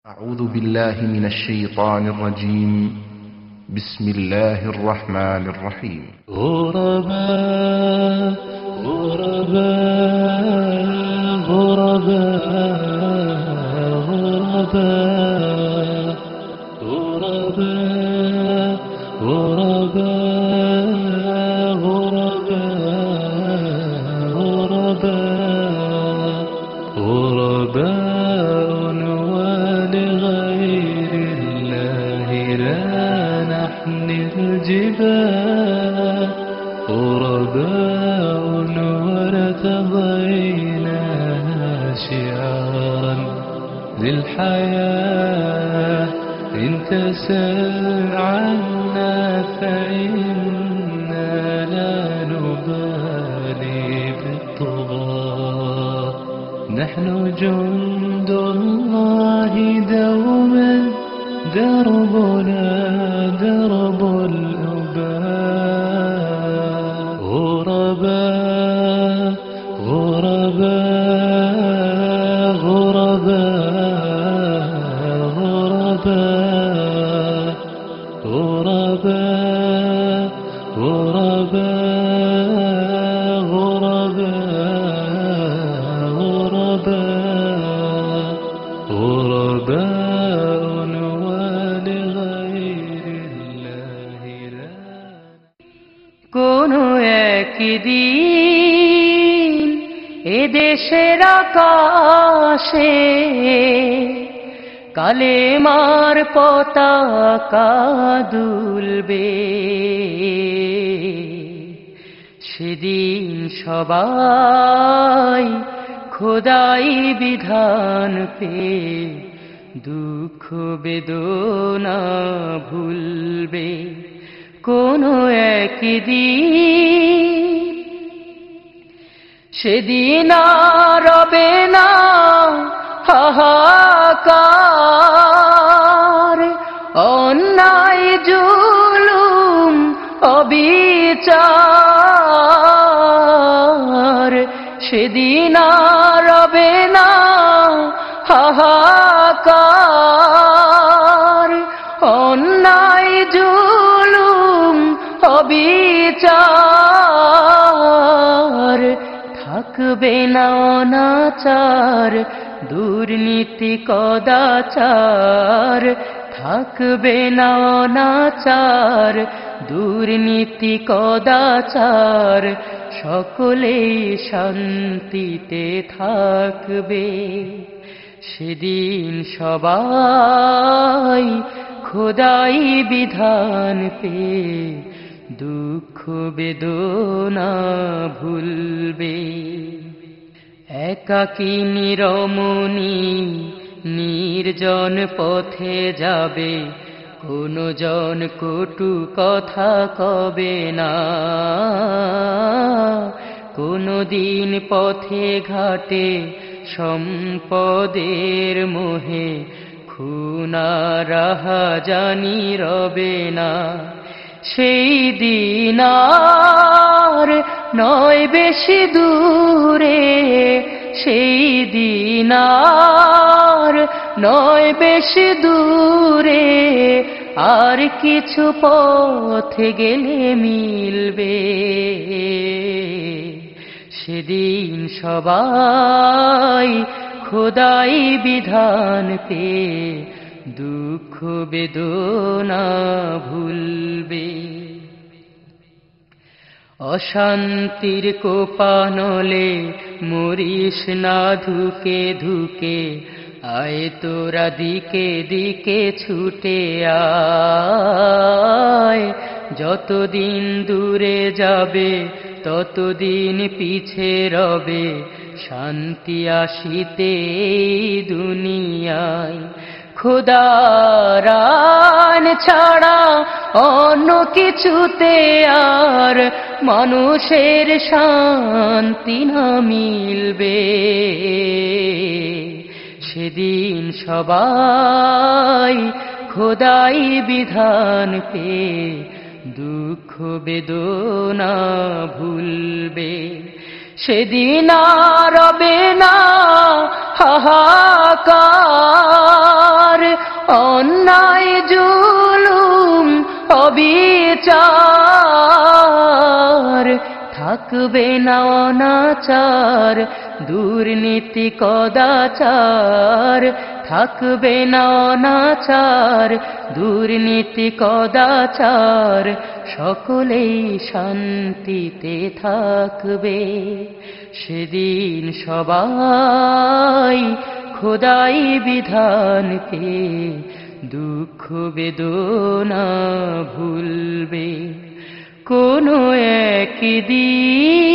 أعوذ بالله من الشيطان الرجيم. بسم الله الرحمن الرحيم. غرباء غرباء غرباء غرباء غرباء غرباء غرباء غرباء ولغير الله لا نحمل الجبال غرباء ورتضيناها شعارا للحياة إن تسل عنا فإنا لا نبالي بالطغاة نحن جند الله دوما دربنا درب الأباء غرباء غرباء غرباء غرباء غرباء غرباء غرباء غرباء ولغير الله لا কোনো একদিন এদেশের আকাশে কালেমার পতাকা দুলবে সেদিন সবাই খোদাই বিধান পেয়ে দুঃখ বেদনা ভুলবে কোনো একদিন সেদিন আর রবে না হাহাকার অন্যায় জুলুম অবিচার সেদিন আর রবে না হাহাকার অন্যায় জুলুম অবিচার থাকবে না অনাচার দুর্নীতি কদাচার থাকবে না অনাচার দুর্নীতি কদাচার সকলেই শান্তিতে থাকবে সেদিন সবাই খোদাই বিধান পেয়ে দুঃখ বেদনা ভুলবে একাকিনী রমণী নির্জন পথে যাবে কোনো জন কটু কথা কবে না কোনো দিন পথে ঘাটে সম্পদের মোহে খুনা রাহাজানি রবে না সেই দিন আর নয় বেশি দূরে সেই দিন আর নয় বেশি দূরে আর কিছু পথে গেলে মিলবে সেদিন সবাই খোদাই বিধান পেয়ে দুঃখ বেদনা ভুলবে অশান্তির কোপানলে মরিস না ধুকে ধুকে আয় তোরা দিকে দিকে ছুটে আয় যতদিন দূরে যাবে ততদিন পিছে রবে শান্তি আসিতে দুনিয়ায় খোদার আইন ছাড়া অন্য কিছুতে আর মানুষের শান্তি না মিলবে সেদিন সবাই খোদাই বিধান পেয়ে দুঃখ বেদনা ভুলবে সেদিন আর রবে না হাহাকার অন্যায় জুলুম অবিচার, থাকবে না অনাচার দুর্নীতি কদাচার, থাকবে না অনাচার দুর্নীতি কদাচার, সকলেই শান্তিতে থাকবে। সেদিন সবাই খোদাই বিধান পেয়ে দুঃখ বেদনা ভুলবে। কোনো একদিন